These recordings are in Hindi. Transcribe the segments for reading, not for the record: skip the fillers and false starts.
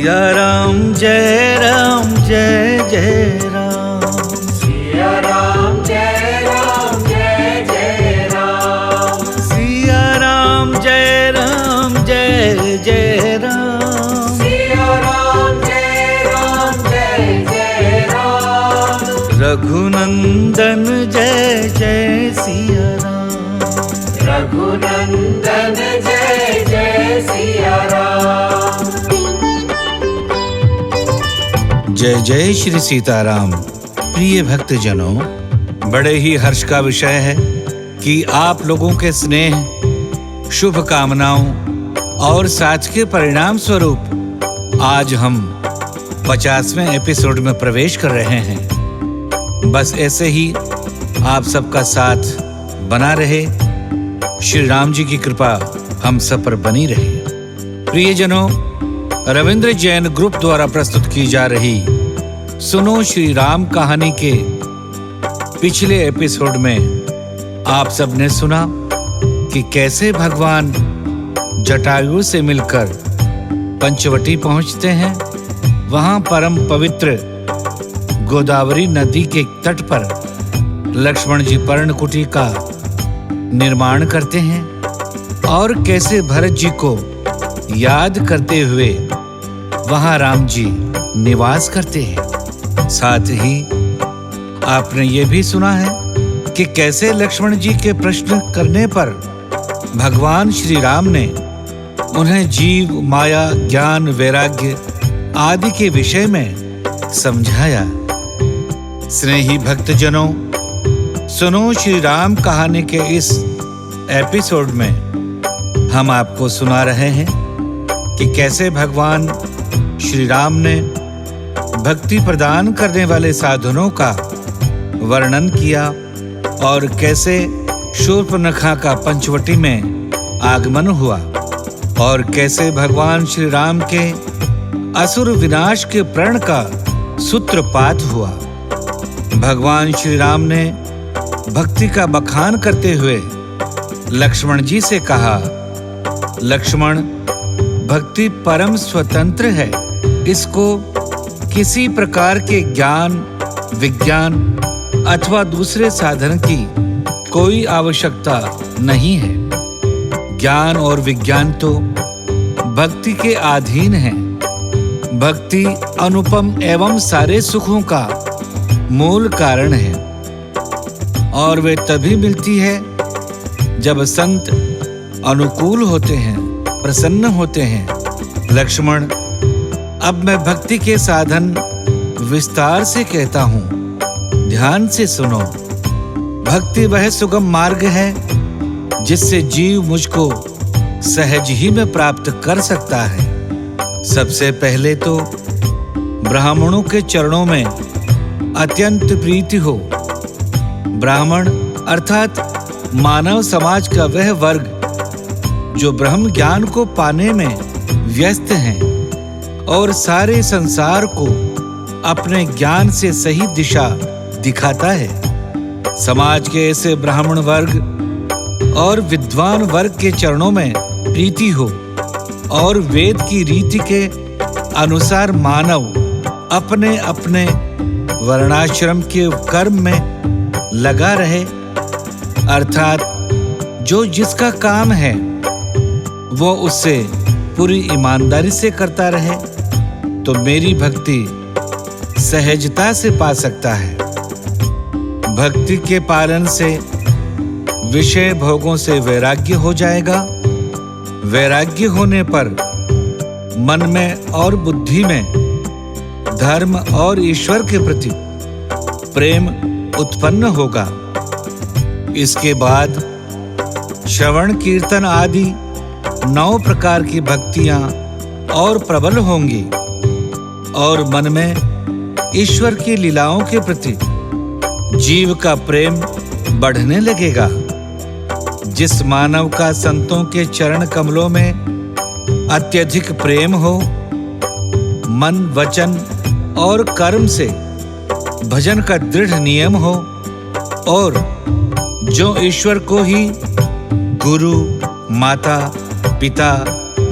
सिया राम जय जय राम। सिया राम जय जय राम। सिया राम जय जय राम। सिया राम जय राम। रघुनंदन जय जय सिया राम। रघुनंदन जय सिया राम। जय जय श्री सीताराम। प्रिय भक्तजनों, बड़े ही हर्ष का विषय है कि आप लोगों के स्नेह, शुभ कामनाओं और साथ के परिणाम स्वरूप आज हम 50वें एपिसोड में प्रवेश कर रहे हैं। बस ऐसे ही आप सबका साथ बना रहे, श्री राम जी की कृपा हम सब पर बनी रहे। प्रियजनों, रविंद्र जैन ग्रुप द्वारा प्रस्तुत की जा रही सुनो श्री राम कहानी के पिछले एपिसोड में आप सबने सुना कि कैसे भगवान जटायु से मिलकर पंचवटी पहुंचते हैं। वहां परम पवित्र गोदावरी नदी के तट पर लक्ष्मण जी पर्णकुटी का निर्माण करते हैं और कैसे भरत जी को याद करते हुए वहां राम जी निवास करते हैं। साथ ही आपने ये भी सुना है कि कैसे लक्ष्मण जी के प्रश्न करने पर भगवान श्री राम ने उन्हें जीव, माया, ज्ञान, वैराग्य आदि के विषय में समझाया। स्नेही भक्तजनों, सुनो श्री राम कहानी के इस एपिसोड में हम आपको सुना रहे हैं कि कैसे भगवान श्री राम ने भक्ति प्रदान करने वाले साधनों का वर्णन किया और कैसे शूर्पणखा का पंचवटी में आगमन हुआ और कैसे भगवान श्री राम के असुर विनाश के प्रण का सूत्रपात हुआ। भगवान श्री राम ने भक्ति का बखान करते हुए लक्ष्मण जी से कहा, लक्ष्मण, भक्ति परम स्वतंत्र है। इसको किसी प्रकार के ज्ञान, विज्ञान अथवा दूसरे साधन की कोई आवश्यकता नहीं है। ज्ञान और विज्ञान तो भक्ति के अधीन है। भक्ति अनुपम एवं सारे सुखों का मूल कारण है और वे तभी मिलती है जब संत अनुकूल होते हैं, प्रसन्न होते हैं। लक्ष्मण, अब मैं भक्ति के साधन विस्तार से कहता हूँ, ध्यान से सुनो। भक्ति वह सुगम मार्ग है जिससे जीव मुझको सहज ही में प्राप्त कर सकता है। सबसे पहले तो ब्राह्मणों के चरणों में अत्यंत प्रीति हो। ब्राह्मण अर्थात मानव समाज का वह वर्ग जो ब्रह्म ज्ञान को पाने में व्यस्त हैं और सारे संसार को अपने ज्ञान से सही दिशा दिखाता है। समाज के ऐसे ब्राह्मण वर्ग और विद्वान वर्ग के चरणों में प्रीति हो और वेद की रीति के अनुसार मानव अपने अपने वर्णाश्रम के कर्म में लगा रहे, अर्थात जो जिसका काम है वो उससे पूरी ईमानदारी से करता रहे तो मेरी भक्ति सहजता से पा सकता है। भक्ति के पालन से विषय भोगों से वैराग्य हो जाएगा। वैराग्य होने पर मन में और बुद्धि में धर्म और ईश्वर के प्रति प्रेम उत्पन्न होगा। इसके बाद श्रवण, कीर्तन आदि 9 प्रकार की भक्तियां और प्रबल होंगी और मन में ईश्वर की लीलाओं के प्रति जीव का प्रेम बढ़ने लगेगा। जिस मानव का संतों के चरण कमलों में अत्यधिक प्रेम हो, मन, वचन और कर्म से भजन का दृढ़ नियम हो और जो ईश्वर को ही गुरु, माता, पिता,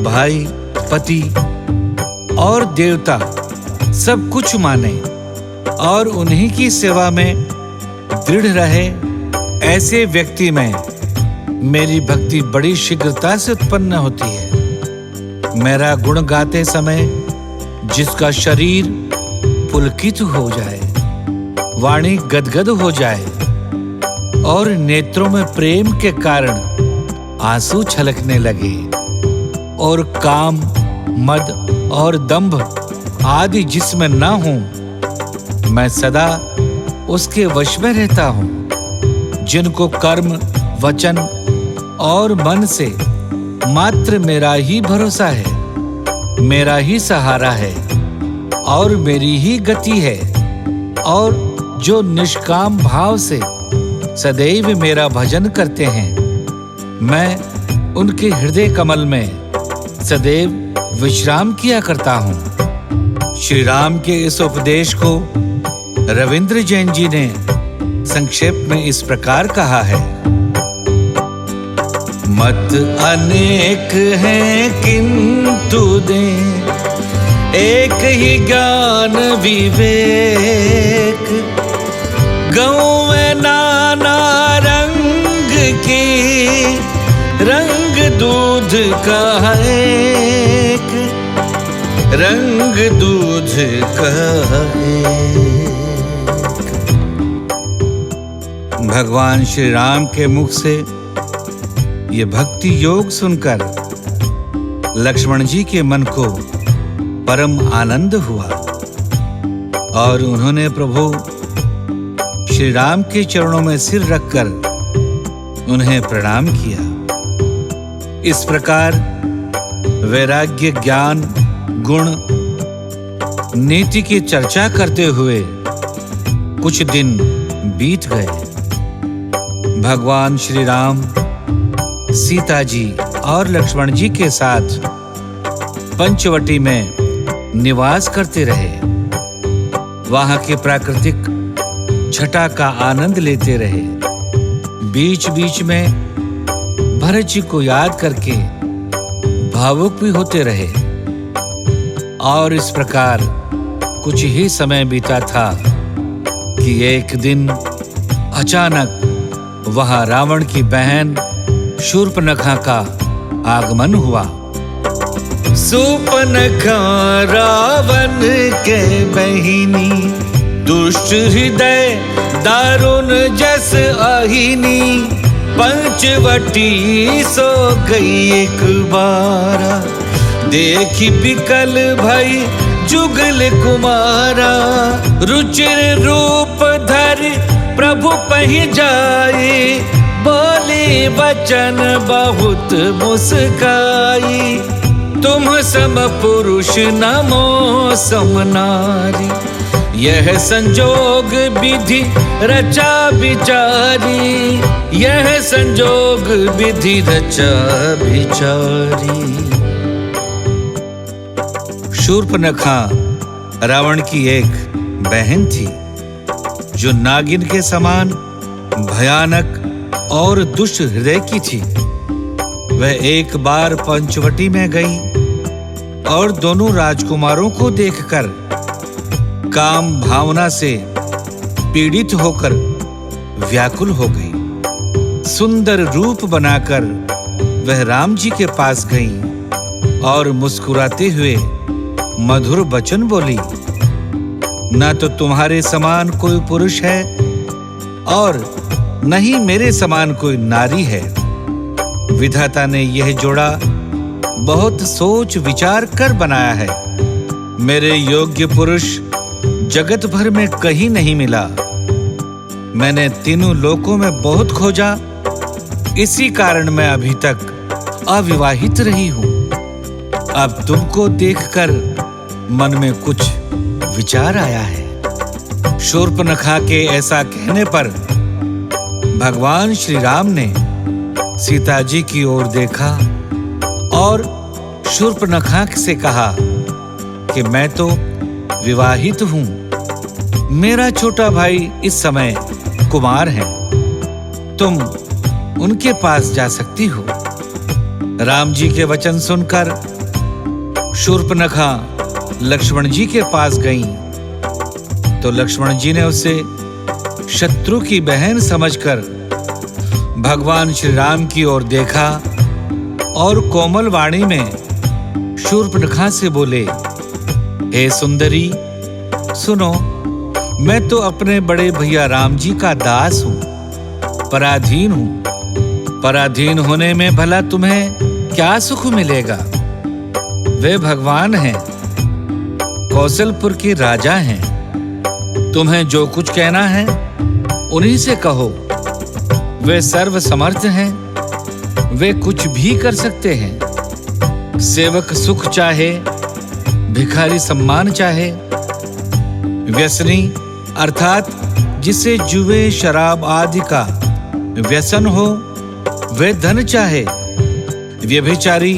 भाई, पति और देवता सब कुछ माने और उन्हीं की सेवा में दृढ़ रहे, ऐसे व्यक्ति में मेरी भक्ति बड़ी शीघ्रता से उत्पन्न होती है। मेरा गुण गाते समय जिसका शरीर पुलकित हो जाए, वाणी गदगद हो जाए और नेत्रों में प्रेम के कारण आंसू छलकने लगे और काम, मद और दंभ आदि जिसमें न हो, मैं सदा उसके वश में रहता हूँ। जिनको कर्म, वचन और मन से मात्र मेरा ही भरोसा है, मेरा ही सहारा है और मेरी ही गति है, और जो निष्काम भाव से सदैव मेरा भजन करते हैं, मैं उनके हृदय कमल में सदैव विश्राम किया करता हूँ। श्री राम के इस उपदेश को रविंद्र जैन जी ने संक्षेप में इस प्रकार कहा है। मत अनेक हैं किंतु दे एक ही ज्ञान विवेक, गौ में नाना रंग की रंग दूध का एक, रंग दूध का एक। भगवान श्री राम के मुख से ये भक्ति योग सुनकर लक्ष्मण जी के मन को परम आनंद हुआ और उन्होंने प्रभु श्री राम के चरणों में सिर रखकर उन्हें प्रणाम किया। इस प्रकार वैराग्य, ज्ञान, गुण, नीति की चर्चा करते हुए कुछ दिन बीत गए। भगवान श्री राम सीता जी और लक्ष्मण जी के साथ पंचवटी में निवास करते रहे। वहां की प्राकृतिक छटा का आनंद लेते रहे। बीच बीच में भरत जी को याद करके भावुक भी होते रहे। और इस प्रकार कुछ ही समय बीता था कि एक दिन अचानक वहां रावण की बहन शूर्पनखा का आगमन हुआ। शूर्पनखा रावण के बहिनी, दुष्ट हृदय दारुण जस आहिनी, पंचवटी सो गई एक बारा, देखी बिकल भई जुगल कुमारा, रुचिर रूप धर प्रभु पहि जाए, बोले वचन बहुत मुस्काई, तुम सम पुरुष नमो सम नारी, यह संजोग विधि रचा विचारी, यह संजोग विधि रचा विचारी। शूर्पनखा रावण की एक बहन थी जो नागिन के समान भयानक और दुष्ट हृदय की थी। वह एक बार पंचवटी में गई और दोनों राजकुमारों को देखकर काम भावना से पीड़ित होकर व्याकुल हो गई। सुंदर रूप बनाकर वह राम जी के पास गई और मुस्कुराते हुए मधुर वचन बोली, न तो तुम्हारे समान कोई पुरुष है और न ही मेरे समान कोई नारी है। विधाता ने यह जोड़ा बहुत सोच विचार कर बनाया है। मेरे योग्य पुरुष जगत भर में कहीं नहीं मिला। मैंने तीनों लोकों में बहुत खोजा, इसी कारण मैं अभी तक अविवाहित रही हूं। अब तुमको देखकर मन में कुछ विचार आया है। शूर्पनखा के ऐसा कहने पर भगवान श्री राम ने सीता जी की ओर देखा और शूर्पनखा से कहा कि मैं तो विवाहित हूं, मेरा छोटा भाई इस समय कुमार है, तुम उनके पास जा सकती हो। राम जी के वचन सुनकर शूर्पनखा लक्ष्मण जी के पास गईं, तो लक्ष्मण जी ने उसे शत्रु की बहन समझकर भगवान श्री राम की ओर देखा और कोमल वाणी में शूर्पणखा से बोले, हे सुंदरी, सुनो, मैं तो अपने बड़े भैया राम जी का दास हूं, पराधीन हूं। पराधीन होने में भला तुम्हें क्या सुख मिलेगा? वे भगवान हैं, कौशलपुर के राजा हैं। तुम्हें जो कुछ कहना है उन्हीं से कहो। वे सर्व समर्थ हैं, वे कुछ भी कर सकते हैं। सेवक सुख चाहे, भिखारी सम्मान चाहे, व्यसनी अर्थात जिसे जुए शराब आदि का व्यसन हो, वे धन चाहे, व्यभिचारी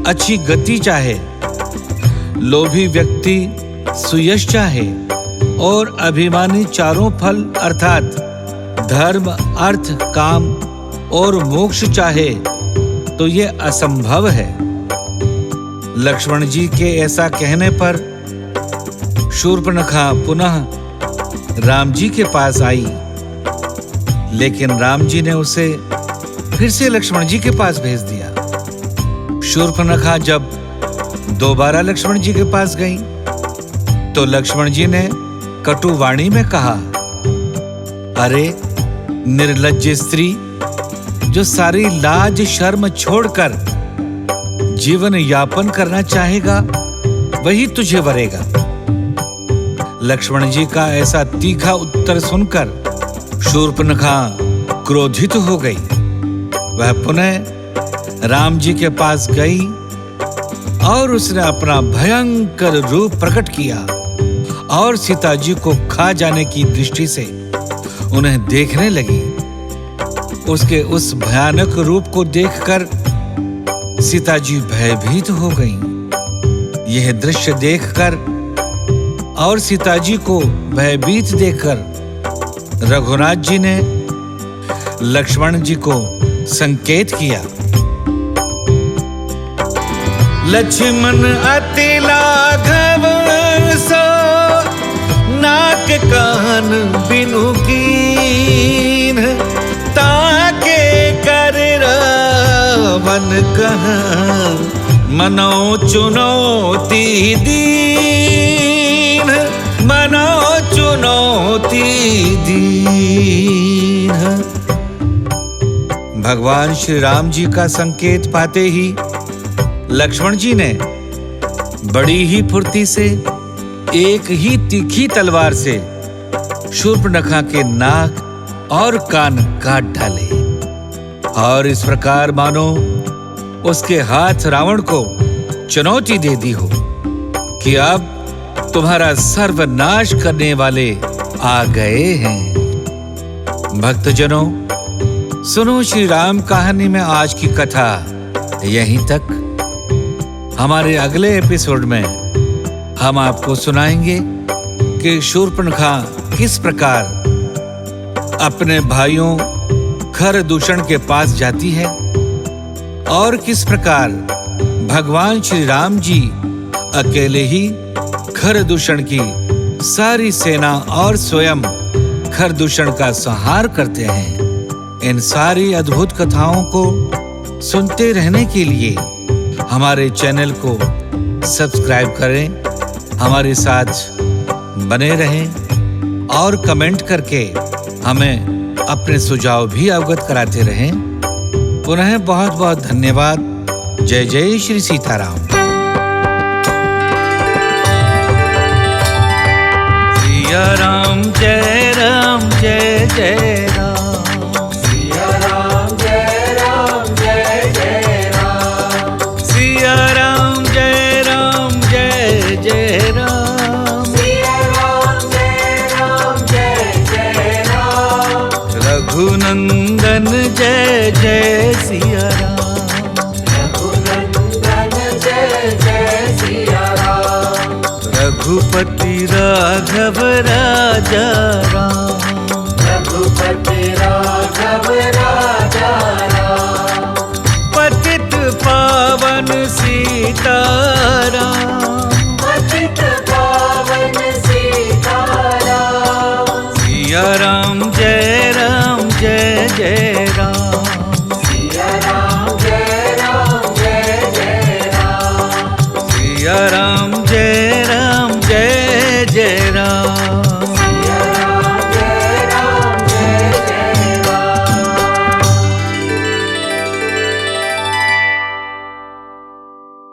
अच्छी गति चाहे, लोभी व्यक्ति सुयश चाहे और अभिमानी चारों फल अर्थात धर्म, अर्थ, काम और मोक्ष चाहे, तो ये असंभव है। लक्ष्मण जी के ऐसा कहने पर शूर्पणखा पुनः राम जी के पास आई, लेकिन राम जी ने उसे फिर से लक्ष्मण जी के पास भेज दिया। शूर्पणखा जब दोबारा लक्ष्मण जी के पास गई, तो लक्ष्मण जी ने कटु वाणी में कहा, अरे निर्लज्ज स्त्री, जो सारी लाज शर्म छोड़कर जीवन यापन करना चाहेगा वही तुझे वरेगा। लक्ष्मण जी का ऐसा तीखा उत्तर सुनकर शूर्पणखा क्रोधित हो गई। वह पुनः राम जी के पास गई और उसने अपना भयंकर रूप प्रकट किया और सीता जी को खा जाने की दृष्टि से उन्हें देखने लगी। उसके उस भयानक रूप को देखकर सीता जी भयभीत हो गईं। यह दृश्य देखकर और सीता जी को भयभीत देखकर रघुनाथ जी ने लक्ष्मण जी को संकेत किया, लक्ष्मण अति लाघव सो नाक कान बिनु कीन, ताके कर रावण कहा मनो चुनौती दीन, मनो चुनौती दीन। भगवान श्री राम जी का संकेत पाते ही लक्ष्मण जी ने बड़ी ही फुर्ती से एक ही तीखी तलवार से शूर्पणखा के नाक और कान काट डाले और इस प्रकार मानो उसके हाथ रावण को चुनौती दे दी हो कि अब तुम्हारा सर्वनाश करने वाले आ गए हैं। भक्तजनों, सुनो श्री राम कहानी में आज की कथा यहीं तक। हमारे अगले एपिसोड में हम आपको सुनाएंगे कि शूर्पणखा किस प्रकार अपने भाइयों खरदूषण के पास जाती है और किस प्रकार भगवान श्री राम जी अकेले ही खरदूषण की सारी सेना और स्वयं खरदूषण का संहार करते हैं। इन सारी अद्भुत कथाओं को सुनते रहने के लिए हमारे चैनल को सब्सक्राइब करें, हमारे साथ बने रहें और कमेंट करके हमें अपने सुझाव भी अवगत कराते रहें। पुनः बहुत बहुत धन्यवाद। जय जय श्री सीताराम। सिया राम जय राम जय जय राम। सिया राम जय राम जय जय राम। सिया राम जय राम जय जय राम। सिया राम जय राम जय जय राम। रघुनंदन जय जय सिया राम। रघुनंदन जय जय सिया राम। रघुपति राघव राजा राम। रघुपति राघव राजा राम। पतित पावन सीताराम।